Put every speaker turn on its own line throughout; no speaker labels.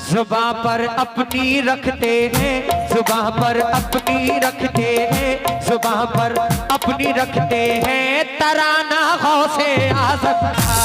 जुबां पर अपनी रखते हैं, जुबां पर अपनी रखते हैं, जुबां पर अपनी रखते हैं, तराना गौसे आज़म का।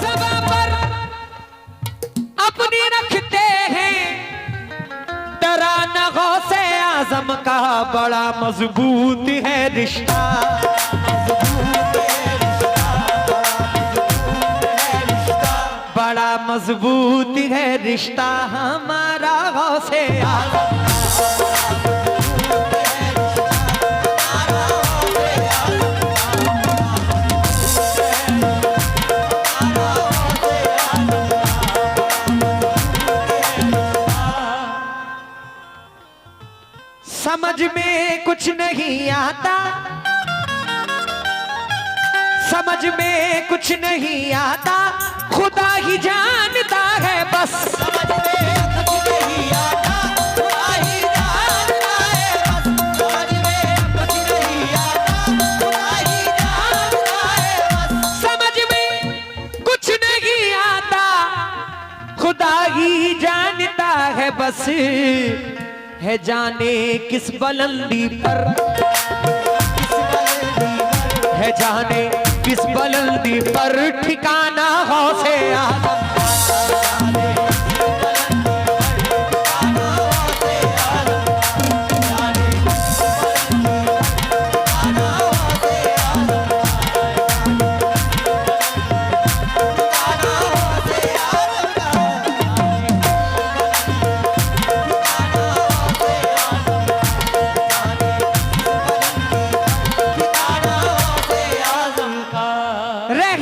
जुबां पर अपनी रखते हैं, तराना गौसे आज़म का। बड़ा मजबूत है रिश्ता, बड़ा मजबूत है रिश्ता हमारा गौसे आज़म। समझ में कुछ नहीं आता, समझ में कुछ नहीं आता, खुदा ही जानता है बस। समझ में कुछ नहीं आता, खुदा ही जानता है बस। समझ में कुछ नहीं आता, खुदा ही जानता है बस। समझ में कुछ नहीं आता, खुदा ही जानता है बस। है जाने किस बुलंदी पर, है जाने किस बुलंदी पर ठिकाना गौसे आज़म।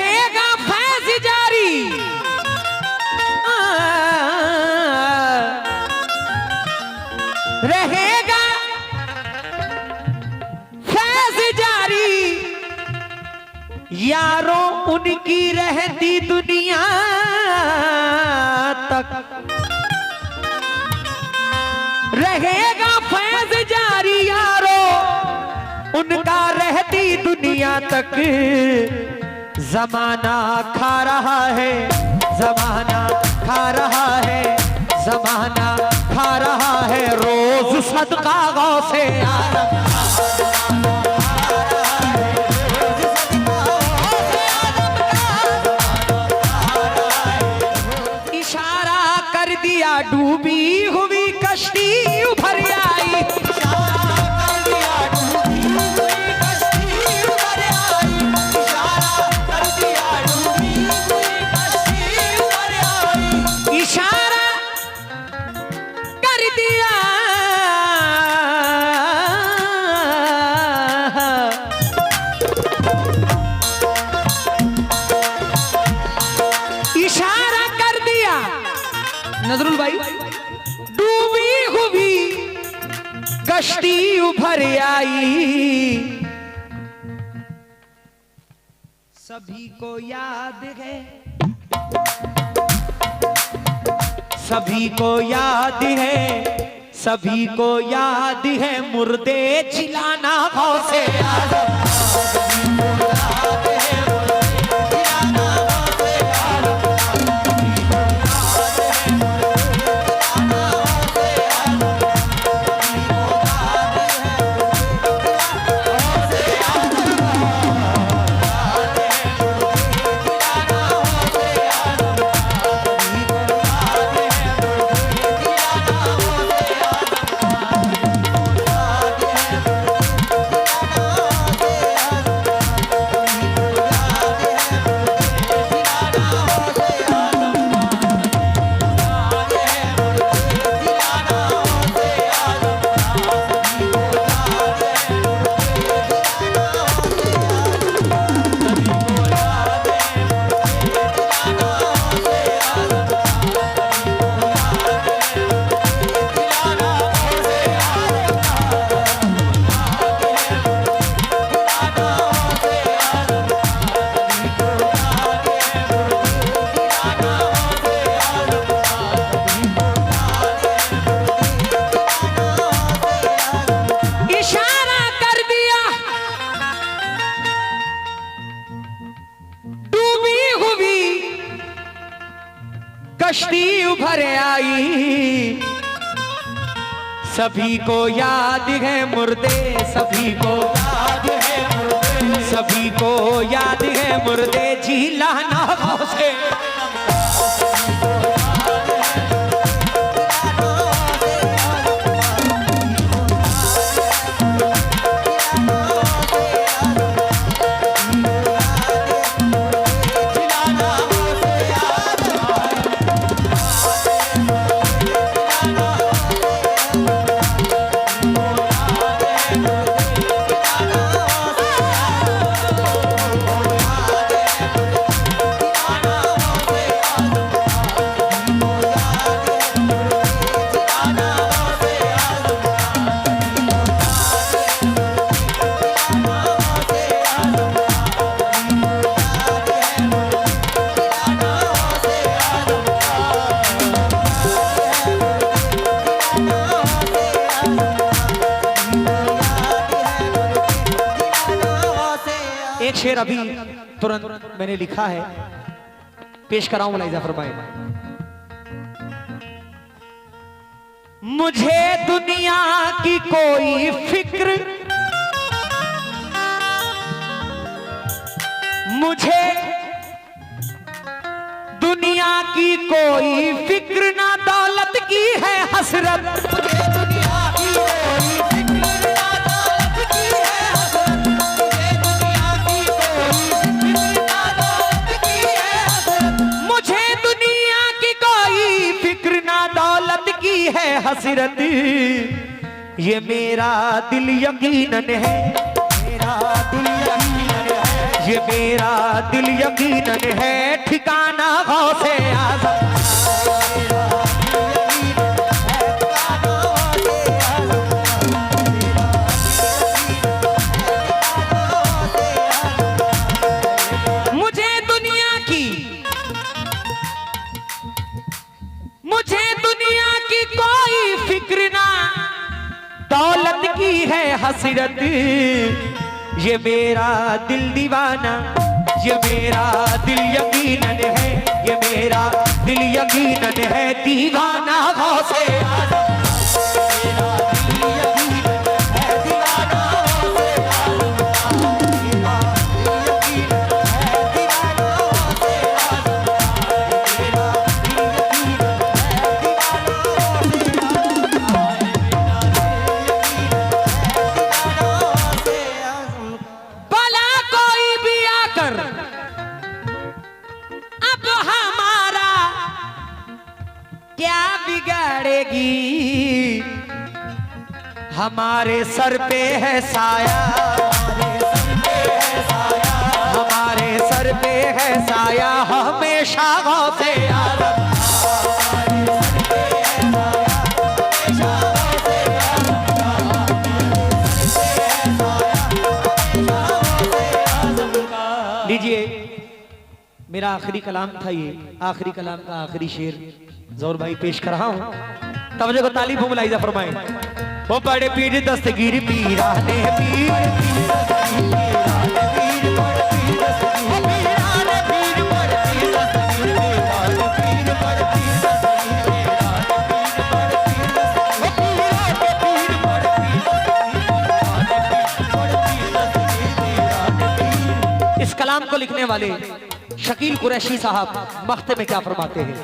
रहेगा फैज़ जारी, यारों उनकी रहती दुनिया तक। रहेगा फैज़ जारी यारों उनका रहती दुनिया तक। जमाना खा रहा है, जमाना खा रहा है, जमाना खा रहा है रोज सदका गौसे आज़म। इशारा कर दिया डूबी हुई कश्ती उभर आई, नजरुल भाई। डूबी हुई कश्ती उभर आई, सभी को याद है, सभी को याद है, सभी को याद है मुर्दे चिल्लाना गौसे आज़म। कश्ती उभर आई, सभी को याद है मुर्दे, सभी को याद है मुर्दे, सभी को याद है मुर्दे, जिलाना से एक शेर अभी तुरंत मैंने लिखा है, पेश कराऊं मुलाहिजा फरमाए। मुझे दुनिया की कोई फिक्र, मुझे दुनिया की कोई फिक्र ना दौलत की है हसरत, मुझे दुनिया की कोई फिक्र ना दौलत की है हसरत, मुझे दुनिया की कोई फिक्र ना दौलत की है हसरत, मुझे दुनिया की कोई फिक्र ना दौलत की है हसरत, ये मेरा दिल यकीनन है, मेरा दिल यकीनन है, ये मेरा दिल यकीनन है ठिकाना गौसे आज़म, मुझे दुनिया की कोई फिक्र ना दौलत की है हसरत, ये मेरा दिल दीवाना, ये मेरा दिल यकीनन है, ये मेरा दिल यकीनन है दीवाना गौसे आज़म, मेरा दिल यकीनन है दीवाना गौसे आज़म, मेरा दिल यकीनन है दीवाना गौसे आज़म, मेरा दिल यकीनन है दीवाना गौसे आज़म। भला कोई भी आकर अब हमारा क्या बिगाड़ेगी, हमारे सर पे है साया, हमारे सर पे है साया हमेशा गौसे आज़म, लीजिए मेरा आखिरी कलाम था, ये आखिरी कलाम का आखिरी शेर जोर भाई पेश कर रहा हूं, तवज्जो को तालीम हो मुलाहिजा फरमाएं। वो बड़े पीर दस्तगीर पीराने पीर, इस कलाम को लिखने वाले शकील कुरैशी साहब मख्ते में क्या फरमाते हैं।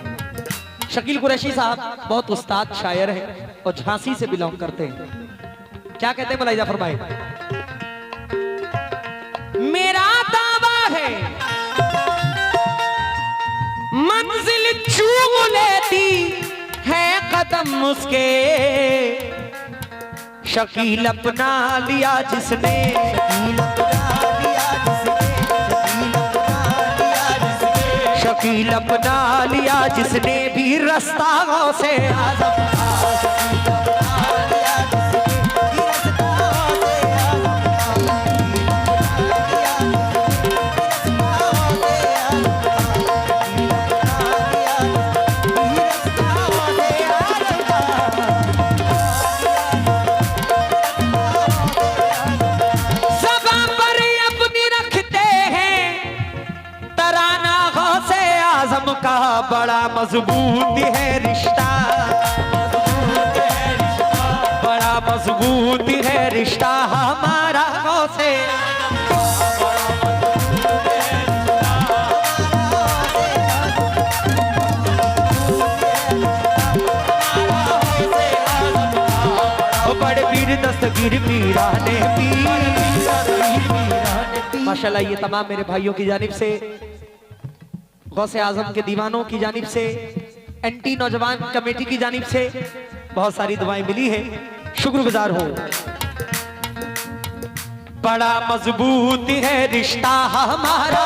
शकील कुरैशी साहब बहुत उस्ताद शायर हैं और झांसी से बिलोंग करते हैं। क्या कहते हैं मुलाहिजा फरमाए। मेरा दावा है मंजिल चूम लेती है कदम उसके, शकील अपना लिया जिसने, शकील अपना लिया जिसने भी रास्ता गौसे आज़म, का बड़ा मजबूत है रिश्ता, बड़ा मजबूत है रिश्ता हमारा से। बड़े पीर दस्तगीर पीराने पीर। माशाल्लाह ये तमाम मेरे भाइयों की जानिब से, गौसे आजम के दीवानों की जानिब से, एंटी नौजवान कमेटी की जानिब से बहुत सारी दुआएं मिली है, शुक्रगुजार हो। बड़ा मजबूत है रिश्ता हमारा